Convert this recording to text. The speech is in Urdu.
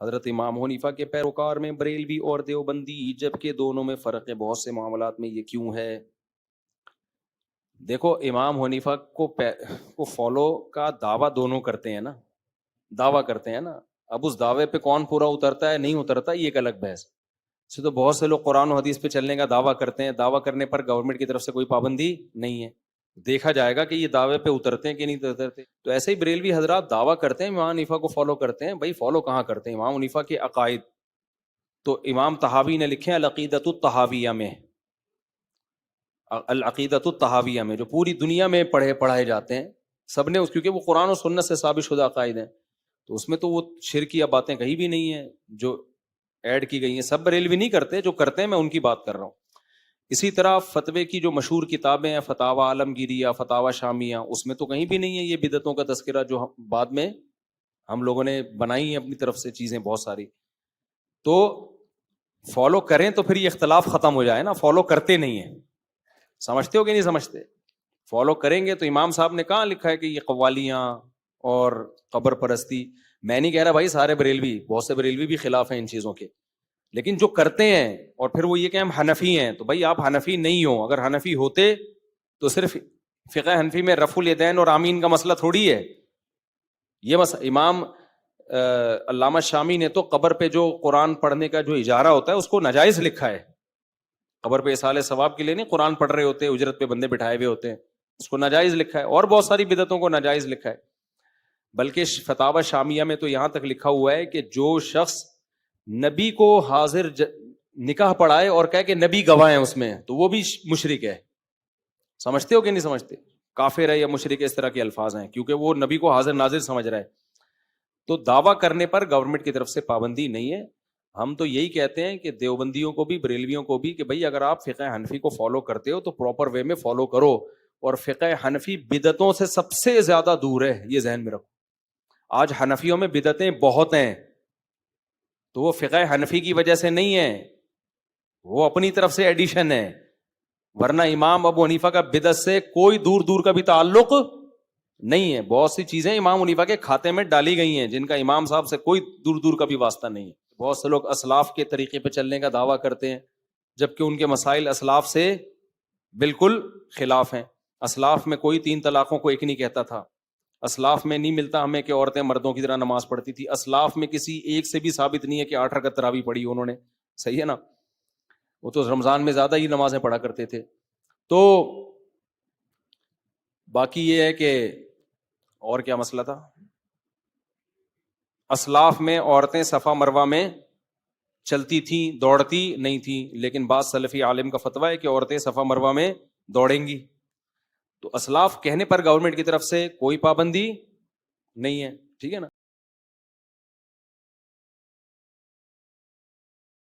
حضرت امام حنیفہ کے پیروکار میں بریلوی اور دیوبندی، جبکہ دونوں میں فرق ہے بہت سے معاملات میں، یہ کیوں ہے؟ دیکھو امام حنیفہ کو فالو کا دعویٰ دونوں کرتے ہیں نا، دعویٰ کرتے ہیں نا. اب اس دعوے پہ کون پورا اترتا ہے نہیں اترتا یہ ایک الگ بحث سے. تو بہت سے لوگ قرآن و حدیث پہ چلنے کا دعویٰ کرتے ہیں، دعویٰ کرنے پر گورنمنٹ کی طرف سے کوئی پابندی نہیں ہے، دیکھا جائے گا کہ یہ دعوے پہ اترتے ہیں کہ نہیں اترتے. تو ایسے ہی بریلوی حضرات دعویٰ کرتے ہیں امام حنیفہ کو فالو کرتے ہیں. بھائی فالو کہاں کرتے ہیں امام حنیفہ کے عقائد؟ تو امام طحاوی نے لکھے ہیں العقیدۃ الطحاویہ میں، العقیدۃ الطحاویہ میں، جو پوری دنیا میں پڑھائے جاتے ہیں سب نے، کیونکہ وہ قرآن و سنت سے ثابت شدہ عقائد ہیں. تو اس میں تو وہ شرکیہ باتیں کہیں بھی نہیں ہیں جو ایڈ کی گئی ہیں. سب بریلوی نہیں کرتے، جو کرتے ہیں میں ان کی بات کر رہا ہوں. اسی طرح فتوے کی جو مشہور کتابیں ہیں، فتاوی عالمگیریہ، فتاوی شامیہ، اس میں تو کہیں بھی نہیں ہے یہ بدعتوں کا تذکرہ جو بعد میں ہم لوگوں نے بنائی ہیں اپنی طرف سے چیزیں بہت ساری. تو فالو کریں تو پھر یہ اختلاف ختم ہو جائے نا. فالو کرتے نہیں ہیں، سمجھتے ہو کہ نہیں سمجھتے؟ فالو کریں گے تو امام صاحب نے کہاں لکھا ہے کہ یہ قوالیاں اور قبر پرستی؟ میں نہیں کہہ رہا بھائی سارے بریلوی، بہت سے بریلوی بھی خلاف ہیں ان چیزوں کے، لیکن جو کرتے ہیں اور پھر وہ یہ کہ ہم حنفی ہیں، تو بھائی آپ حنفی نہیں ہو. اگر حنفی ہوتے تو صرف فقہ حنفی میں رفع الیدین اور آمین کا مسئلہ تھوڑی ہے یہ مسئلہ. امام علامہ شامی نے تو قبر پہ جو قرآن پڑھنے کا جو اجارہ ہوتا ہے اس کو ناجائز لکھا ہے. قبر پہ اصالہ ثواب کے لیے نہیں، قرآن پڑھ رہے ہوتے ہیں، اجرت پہ بندے بٹھائے ہوئے ہوتے ہیں، اس کو ناجائز لکھا ہے. اور بہت ساری بدعتوں کو ناجائز لکھا ہے. بلکہ فتاوی شامیہ میں تو یہاں تک لکھا ہوا ہے کہ جو شخص نبی کو حاضر نکاح پڑھائے اور کہے کہ نبی گواہ ہیں اس میں، تو وہ بھی مشرک ہے. سمجھتے ہو کہ نہیں سمجھتے؟ کافر ہے یا مشرک ہے، اس طرح کے الفاظ ہیں، کیونکہ وہ نبی کو حاضر ناظر سمجھ رہا ہے. تو دعویٰ کرنے پر گورنمنٹ کی طرف سے پابندی نہیں ہے. ہم تو یہی کہتے ہیں کہ دیوبندیوں کو بھی، بریلویوں کو بھی، کہ بھئی اگر آپ فقہ حنفی کو فالو کرتے ہو تو پراپر وے میں فالو کرو. اور فقہ حنفی بدعتوں سے سب سے زیادہ دور ہے، یہ ذہن میں رکھو. آج حنفیوں میں بدعتیں بہت ہیں، تو وہ فقہ حنفی کی وجہ سے نہیں ہے، وہ اپنی طرف سے ایڈیشن ہے. ورنہ امام ابو حنیفہ کا بدعت سے کوئی دور دور کا بھی تعلق نہیں ہے. بہت سی چیزیں امام حنیفہ کے کھاتے میں ڈالی گئی ہیں جن کا امام صاحب سے کوئی دور دور کا بھی واسطہ نہیں ہے. بہت سے لوگ اسلاف کے طریقے پہ چلنے کا دعویٰ کرتے ہیں جبکہ ان کے مسائل اسلاف سے بالکل خلاف ہیں. اسلاف میں کوئی 3 طلاقوں کو ایک نہیں کہتا تھا. اسلاف میں نہیں ملتا ہمیں کہ عورتیں مردوں کی طرح نماز پڑھتی تھی. اسلاف میں کسی ایک سے بھی ثابت نہیں ہے کہ 8 رکعت تراویح پڑھی انہوں نے. صحیح ہے نا؟ وہ تو رمضان میں زیادہ ہی نمازیں پڑھا کرتے تھے. تو باقی یہ ہے کہ اور کیا مسئلہ تھا؟ اسلاف میں عورتیں صفا مروہ میں چلتی تھیں، دوڑتی نہیں تھیں، لیکن بعض سلفی عالم کا فتویٰ ہے کہ عورتیں صفا مروہ میں دوڑیں گی. تو اسلاف کہنے پر گورنمنٹ کی طرف سے کوئی پابندی نہیں ہے. ٹھیک ہے نا؟